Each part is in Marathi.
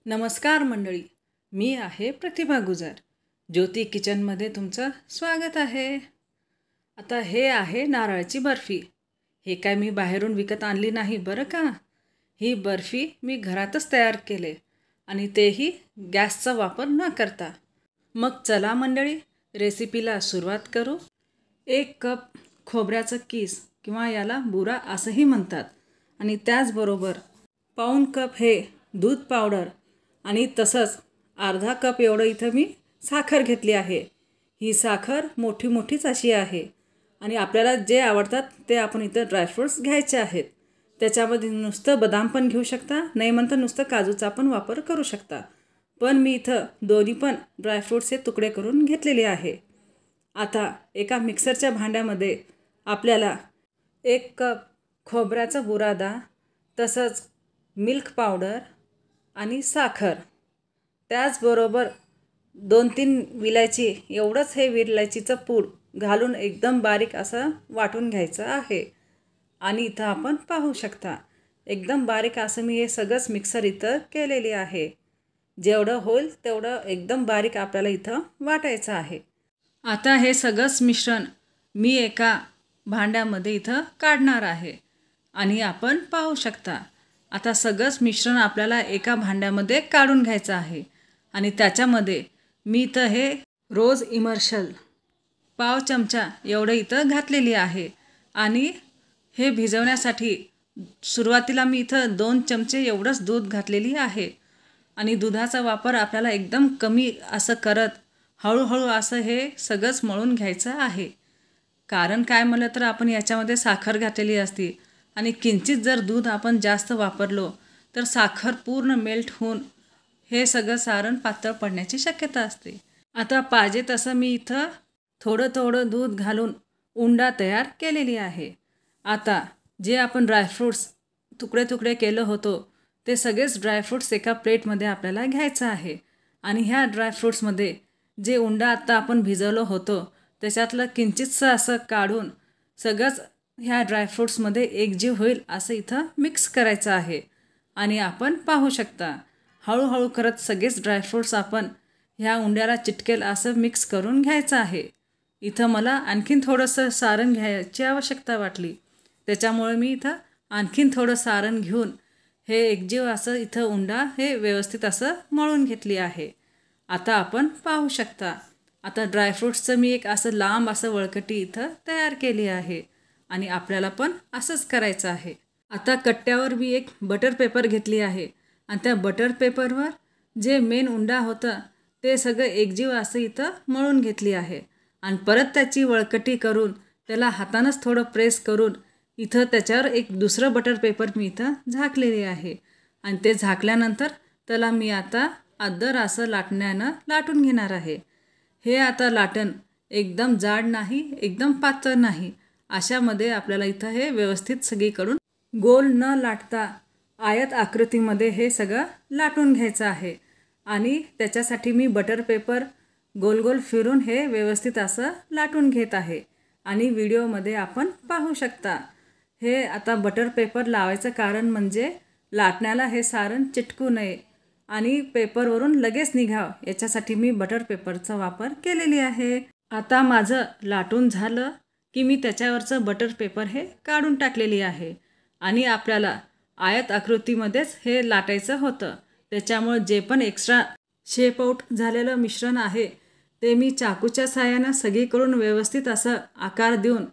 नमस्कार मंडळी, मी आहे प्रतिभा गुजर. ज्योती किचनमध्ये तुमचं स्वागत आहे. आता हे आहे नारळाची बर्फी. हे काय मी बाहेरून विकत आणली नाही बरं का. ही बर्फी मी घरातच तयार केले आणि तेही गॅसचा वापर न करता. मग चला मंडळी, रेसिपीला सुरुवात करू. 1 कप खोबऱ्याचं कीस किंवा याला बुरा असंही म्हणतात आणि त्याचबरोबर पाऊण कप हे दूध पावडर आणि तसंच अर्धा कप एवढं इथं मी साखर घेतली आहे. ही साखर मोठी मोठीच अशी आहे आणि आपल्याला जे आवडतात ते आपण इथं ड्रायफ्रूट्स घ्यायचे आहेत. त्याच्यामध्ये नुसतं बदाम पण घेऊ शकता, नाही म्हणता नुसतं काजूचा पण वापर करू शकता. पण मी इथं दोन्ही पण ड्रायफ्रूट्सचे तुकडे करून घेतलेले आहे. आता एका मिक्सरच्या भांड्यामध्ये आपल्याला 1 कप खोबऱ्याचा बुरादा, तसंच मिल्क पावडर आणि साखर, त्याचबरोबर 2-3 विलायची एवढंच हे विलायचीचं पूड घालून एकदम बारीक असं वाटून घ्यायचं आहे. आणि इथं आपण पाहू शकता एकदम बारीक असं मी हे सगळंच मिक्सर इथं केलेले आहे. जेवढं होईल तेवढं एकदम बारीक आपल्याला इथं वाटायचं आहे. आता हे सगळंच मिश्रण मी एका भांड्यामध्ये इथं काढणार आहे आणि आपण पाहू शकता आता सगळंच मिश्रण आपल्याला एका भांड्यामध्ये काढून घ्यायचं आहे. आणि त्याच्यामध्ये मी इथं हे रोज इमर्शल पाव चमचा एवढं इथं घातलेली आहे. आणि हे भिजवण्यासाठी सुरुवातीला मी इथं 2 चमचे एवढंच दूध घातलेली आहे. आणि दुधाचा वापर आपल्याला एकदम कमी असं करत हळूहळू असं हे सगळंच मळून घ्यायचं आहे. कारण काय म्हणलं तर आपण याच्यामध्ये साखर घातलेली असते आणि किंचित जर दूध आपण जास्त वापरलो तर साखर पूर्ण मेल्ट होऊन हे सगळं सारण पातळ पडण्याची शक्यता असते. आता पाहिजे तसं मी इथं थोडं थोडं दूध घालून उंडा तयार केलेली आहे. आता जे आपण ड्रायफ्रूट्स तुकडे तुकडे केलं होतं ते सगळेच ड्रायफ्रूट्स एका प्लेटमध्ये आपल्याला घ्यायचं आहे. आणि ह्या ड्रायफ्रूट्समध्ये जे उंडा आत्ता आपण भिजवलं होतं त्याच्यातलं किंचितसं असं काढून सगळंच ह्या ड्रायफ्रूट्समध्ये एकजीव होईल असं इथं मिक्स करायचं आहे. आणि आपण पाहू शकता हळूहळू करत सगळेच ड्रायफ्रूट्स आपण ह्या उंड्याला चिटकेल असं मिक्स करून घ्यायचं आहे. इथं मला आणखीन थोडंसं सारण घ्यायची आवश्यकता वाटली, त्याच्यामुळे मी इथं आणखीन थोडं सारण घेऊन हे एकजीव असं इथं उंडा हे व्यवस्थित असं मळून घेतली आहे. आता आपण पाहू शकता आता ड्रायफ्रूट्सचं मी एक असं लांब असं वळकटी इथं तयार केली आहे आणि आपल्याला पण असंच करायचं आहे. आता कट्ट्यावर मी एक बटर पेपर घेतली आहे आणि त्या बटर पेपरवर जे मेन उंडा होता ते सगळं एकजीव असं इथं मळून घेतली आहे. आणि परत त्याची वळकटी करून त्याला हातानंच थोडं प्रेस करून इथं त्याच्यावर एक दुसरं बटर पेपर मी इथं झाकलेली आहे. आणि ते झाकल्यानंतर त्याला मी आता अद्दर असं लाटण्यानं लाटून घेणार आहे. हे आता लाटण एकदम जाड नाही, एकदम पातळ नाही, अशामध्ये आपल्याला इथं हे व्यवस्थित सगळीकडून गोल न लाटता आयत आकृतीमध्ये हे सगळं लाटून घ्यायचं आहे. आणि त्याच्यासाठी मी बटर पेपर गोल गोल फिरून हे व्यवस्थित असं लाटून घेत आहे. आणि व्हिडिओमध्ये आपण पाहू शकता हे आता बटर पेपर लावायचं कारण म्हणजे लाटण्याला हे सारण चिटकू नये आणि पेपरवरून लगेच निघावं याच्यासाठी मी बटर पेपरचा वापर केलेली आहे. आता माझं लाटून झालं की मी त्याच्यावरचं बटर पेपर हे काढून टाकलेली आहे. आणि आपल्याला आयत आकृतीमध्येच हे लाटायचं होतं, त्याच्यामुळे जे पण एक्स्ट्रा शेप आउट झालेलं मिश्रण आहे ते मी चाकूच्या साहाय्यानं सगळीकडून व्यवस्थित असं आकार देऊन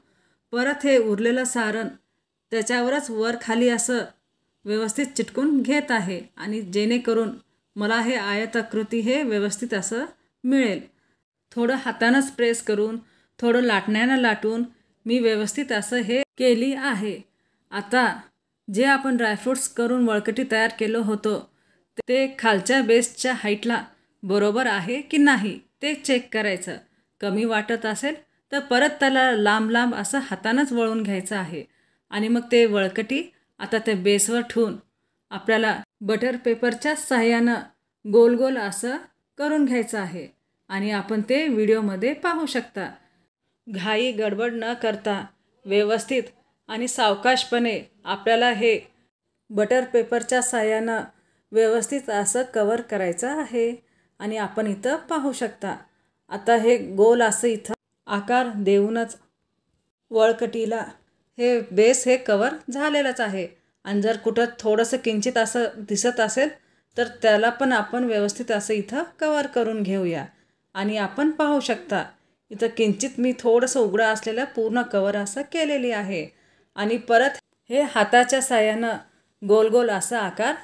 परत हे उरलेलं सारण त्याच्यावरच वर खाली असं व्यवस्थित चिटकून घेत आहे. आणि जेणेकरून मला हे आयताकृती हे व्यवस्थित असं मिळेल. थोडं हातानंच प्रेस करून थोडं लाटण्यानं लाटून मी व्यवस्थित असं हे केली आहे. आता जे आपण ड्रायफ्रूट्स करून वळकटी तयार केलं होतं ते खालच्या बेसच्या हाईटला बरोबर आहे की नाही ते चेक करायचं. कमी वाटत असेल तर परत त्याला लांब लांब असं हातानंच वळून घ्यायचं आहे. आणि मग ते वळकटी आता त्या बेसवर ठेवून आपल्याला बटर पेपरच्या साहाय्यानं गोल गोल असं करून घ्यायचं आहे. आणि आपण ते व्हिडिओमध्ये पाहू शकता. घाई गडबड न करता व्यवस्थित आणि सावकाशपणे आपल्याला हे बटर पेपरच्या साहाय्यानं व्यवस्थित असं कवर करायचं आहे. आणि आपण इथं पाहू शकता. आता हे गोल असं इथं आकार देऊनच वळकटीला हे बेस हे कवर झालेलंच आहे. आणि जर कुठं थोडंसं किंचित असं दिसत असेल तर त्याला पण आपण व्यवस्थित असं इथं कवर करून घेऊया. आणि आपण पाहू शकता इथं किंचित मी थोडंसं उघडं असलेलं पूर्ण कवर असं केलेली आहे. आणि परत हे हाताच्या साहाय्यानं गोल गोल असा आकार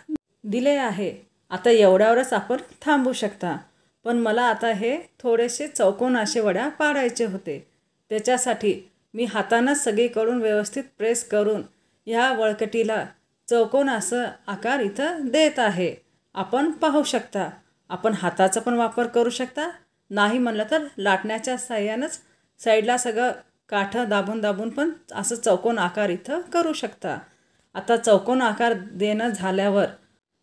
दिले आहे. आता एवढ्यावरच आपण थांबू शकता. पण मला आता हे थोडेसे चौकोन असे वड्या पाडायचे होते. त्याच्यासाठी मी हातानंच सगळीकडून व्यवस्थित प्रेस करून ह्या वळकटीला चौकोन असं आकार इथं देत आहे. आपण पाहू शकता. आपण हाताचा पण वापर करू शकता. नाही म्हणलं तर लाटण्याच्या साहाय्यानंच साईडला सगळं काठं दाबून दाबून पण असं चौकोन आकार इथं करू शकता. आता चौकोन आकार देणं झाल्यावर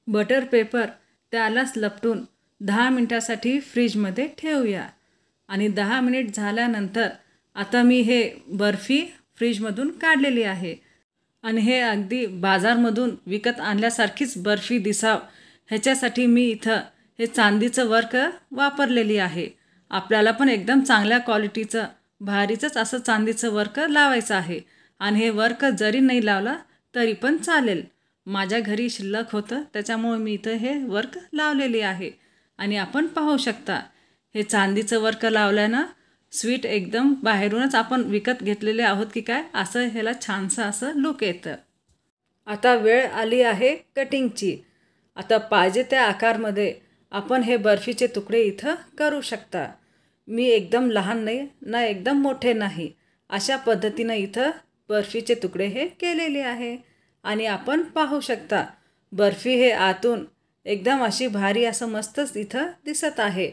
बटर पेपर त्यालाच लपटून 10 मिनटासाठी फ्रीजमध्ये ठेवूया. आणि 10 मिनिट झाल्यानंतर आता मी हे बर्फी फ्रीजमधून काढलेली आहे. आणि हे अगदी बाजारमधून विकत आणल्यासारखीच बर्फी दिसाव ह्याच्यासाठी मी इथं हे चांदीचं वर्क वापरलेली आहे. आपल्याला पण एकदम चांगल्या क्वालिटीचं भारीचंच असं चांदीचं वर्क लावायचं आहे. आणि हे वर्क जरी नाही लावला तरी पण चालेल. माझ्या घरी शिल्लक होतं त्याच्यामुळे मी इथं हे वर्क लावलेली आहे. आणि आपण पाहू शकता हे चांदीचं वर्क लावल्यानं स्वीट एकदम बाहेरूनच आपण विकत घेतलेले आहोत की काय असं ह्याला छानसं असं लुक येतं. आता वेळ आली आहे कटिंगची. आता पाहिजे त्या आकारमध्ये आपण हे बर्फीचे तुकडे इथं करू शकता. मी एकदम लहान नाही ना एकदम मोठे नाही अशा पद्धतीनं इथं बर्फीचे तुकडे हे केलेले आहे. आणि आपण पाहू शकता बर्फी हे आतून एकदम अशी भारी असं मस्तच इथं दिसत आहे.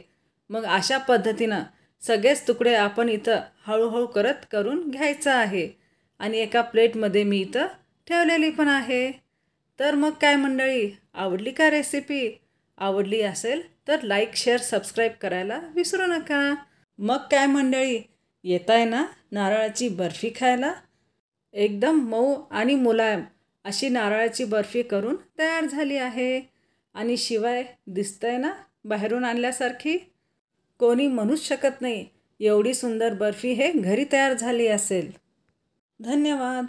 मग अशा पद्धतीनं सगळेच तुकडे आपण इथं हळूहळू करत करून घ्यायचं आहे. आणि एका प्लेटमध्ये मी इथं ठेवलेली पण आहे. तर मग काय मंडळी, आवडली का रेसिपी? आवडली असेल तर लाईक, शेअर, सबस्क्राईब करायला विसरू नका. मग काय मंडळी, येताय ना नारळाची बर्फी खायला? एकदम मऊ आणि मुलायम अशी नारळाची बर्फी करून तयार झाली आहे. आणि शिवाय दिसतंय ना बाहेरून आणल्यासारखी? कोणी म्हणूच शकत नाही एवढी सुंदर बर्फी हे घरी तयार झाली असेल. धन्यवाद.